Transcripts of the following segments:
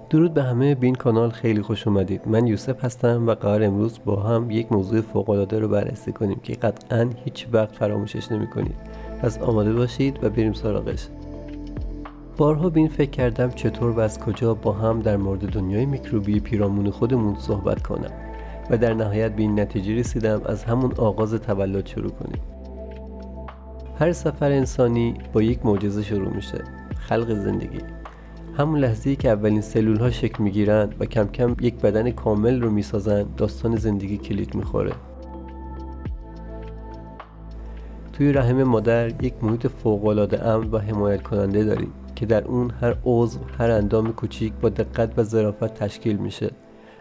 درود به همه، به این کانال خیلی خوش اومدید. من یوسف هستم و قرار امروز با هم یک موضوع فوق‌العاده رو بررسی کنیم که قطعاً هیچ وقت فراموشش نمی‌کنید. پس آماده باشید و بریم سراغش. بارها به این فکر کردم چطور و از کجا با هم در مورد دنیای میکروبی پیرامون خودمون صحبت کنم و در نهایت به این نتیجه رسیدم از همون آغاز تولد شروع کنیم. هر سفر انسانی با یک معجزه شروع میشه، خلق زندگی. همون لحظه‌ای که اولین سلول‌ها شکل می‌گیرن و کم کم یک بدن کامل رو می‌سازن، داستان زندگی کلید می‌خوره. توی رحم مادر یک محیط فوق‌العاده امن و حمایت کننده داریم که در اون هر عضو، هر اندام کوچیک با دقت و ظرافت تشکیل میشه.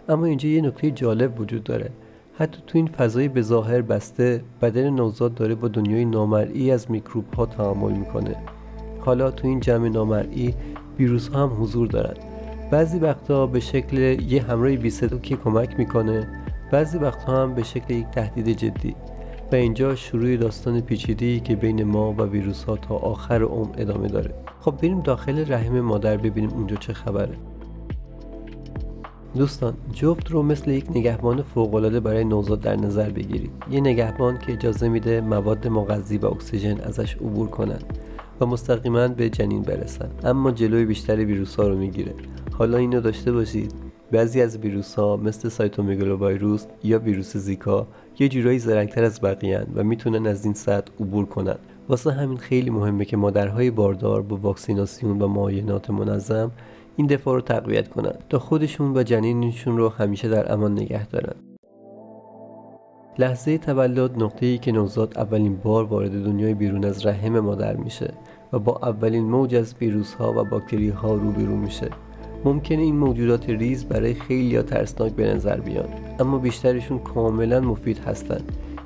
اما اینجا یه نکته جالب وجود داره. حتی تو این فضای به ظاهر بسته، بدن نوزاد داره با دنیای نامرئی از میکروب‌ها تعامل میکنه. حالا تو این جمع نامرئی ویروس ها هم حضور دارن. بعضی وقتا به شکل یه همراه بی‌صدا که کمک میکنه، بعضی وقتا هم به شکل یک تهدید جدی. و اینجا شروع داستان پیچیده‌ای که بین ما و ویروس ها تا آخر عمر ادامه داره. خب بریم داخل رحم مادر ببینیم اونجا چه خبره. دوستان، جفت رو مثل یک نگهبان فوق‌العاده برای نوزاد در نظر بگیرید. یه نگهبان که اجازه میده مواد مغذی و اکسیژن ازش عبور کنن و مستقیما به جنین برسن، اما جلوی بیشتر ویروس ها رو میگیره. حالا اینو داشته باشید، بعضی از ویروس ها مثل سایتومگالوویروس یا ویروس زیکا یه جورایی زرنگ‌تر از بقیه‌اند و میتونن از این سطح عبور کنن. واسه همین خیلی مهمه که مادرهای باردار با واکسیناسیون و معاینات منظم این دفاع رو تقویت کنن تا خودشون و جنینشون رو همیشه در امان نگه دارن. لحظه تولد نقطه‌ای که نوزاد اولین بار وارد دنیای بیرون از رحم مادر میشه و با اولین موج از ویروس‌ها و باکتری‌ها روبرو میشه. ممکنه این موجودات ریز برای خیلی‌ها ترسناک به نظر بیان، اما بیشترشون کاملا مفید هستن.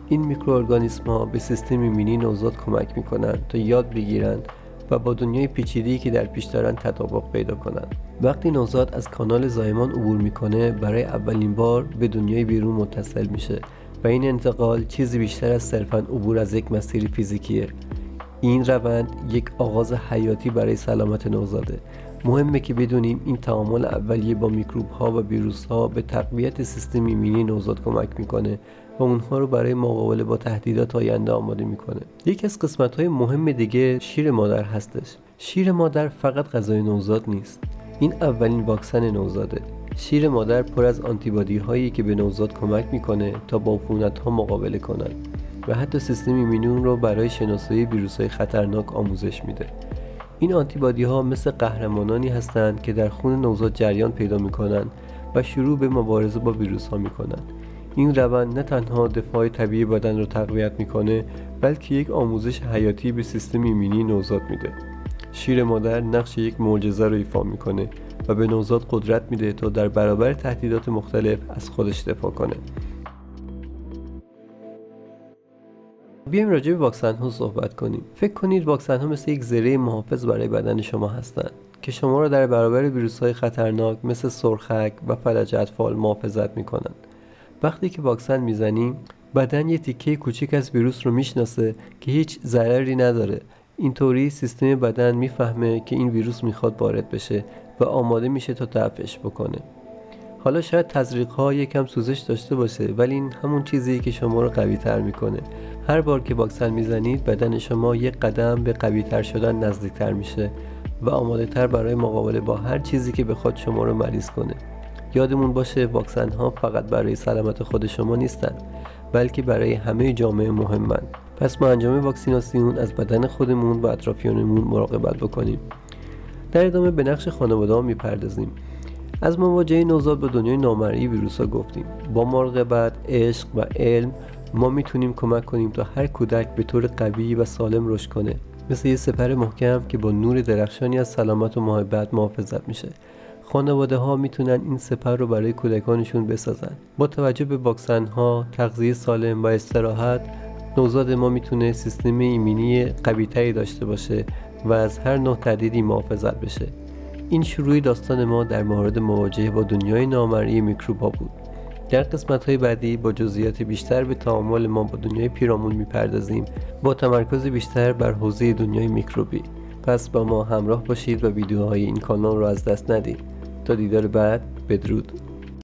این میکروارگانیسم‌ها به سیستم ایمنی نوزاد کمک میکنن تا یاد بگیرن و با دنیای پیچیده‌ای که در پیش دارن تطابق پیدا کنن. وقتی نوزاد از کانال زایمان عبور میکنه، برای اولین بار به دنیای بیرون متصل میشه و این انتقال چیزی بیشتر از صرفاً عبور از یک مسیر فیزیکیه. این روند یک آغاز حیاتی برای سلامت نوزاده. مهمه که بدونیم این تعامل اولیه با میکروب‌ها و ویروس‌ها به تقویت سیستم ایمنی نوزاد کمک میکنه و اونها رو برای مقابله با تهدیدات آینده آماده میکنه. یکی از قسمت‌های مهم دیگه شیر مادر هستش. شیر مادر فقط غذای نوزاد نیست. این اولین واکسن نوزاده. شیر مادر پر از آنتیبادی هایی که به نوزاد کمک میکنه تا با عفونت‌ها مقابله کنن و حتی سیستم ایمنی اون رو برای شناسایی ویروس‌های خطرناک آموزش میده. این آنتیبادی ها مثل قهرمانانی هستند که در خون نوزاد جریان پیدا میکنن و شروع به مبارزه با ویروس ها میکنن. این روند نه تنها دفاع طبیعی بدن رو تقویت میکنه، بلکه یک آموزش حیاتی به سیستم ایمنی نوزاد میده. شیر مادر نقش یک معجزه رو ایفا میکنه و به نوزاد قدرت میده تا در برابر تهدیدات مختلف از خودش دفاع کنه. بیایم راجع به واکسن ها صحبت کنیم. فکر کنید واکسن ها مثل یک زره محافظ برای بدن شما هستند که شما را در برابر ویروس های خطرناک مثل سرخک و فلج اطفال محافظت میکنند. وقتی که واکسن میزنیم، بدن یه تیکه کوچیک از ویروس رو میشناسه که هیچ ضرری نداره. اینطوری سیستم بدن میفهمه که این ویروس میخواد وارد بشه و آماده میشه تا دفعش بکنه. حالا شاید تزریق‌ها یکم سوزش داشته باشه، ولی این همون چیزیه که شما رو قوی‌تر میکنه. هر بار که واکسن میزنید، بدن شما یک قدم به قوی‌تر شدن نزدیکتر میشه و آماده‌تر برای مقابله با هر چیزی که بخواد شما رو مریض کنه. یادمون باشه واکسن‌ها فقط برای سلامت خود شما نیستن، بلکه برای همه جامعه مهمن. پس ما انجام واکسیناسیون از بدن خودمون و اطرافیانمون مراقبت بکنیم. در ادامه به نقش خانواده‌ها میپردازیم. از مواجهه نوزاد با دنیای نامرئی ویروس‌ها گفتیم. با مراقبت، عشق و علم ما میتونیم کمک کنیم تا هر کودک به طور قوی و سالم رشد کنه، مثل یه سپر محکم که با نور درخشانی از سلامت و محبت محافظت میشه. خانواده ها میتونن این سپر رو برای کودکانشون بسازن. با توجه به واکسن ها، تغذیه سالم و استراحت، نوزاد ما میتونه سیستم ایمنی قوی‌تری داشته باشه و از هر نوع تهدیدی محافظت بشه. این شروع داستان ما در مورد مواجهه با دنیای نامرئی میکروب‌ها بود. در قسمت‌های بعدی با جزئیات بیشتر به تعامل ما با دنیای پیرامون میپردازیم، با تمرکز بیشتر بر حوزه دنیای میکروبی. پس با ما همراه باشید و ویدیوهای این کانال رو از دست ندید. تا دیدار بعد، بدرود.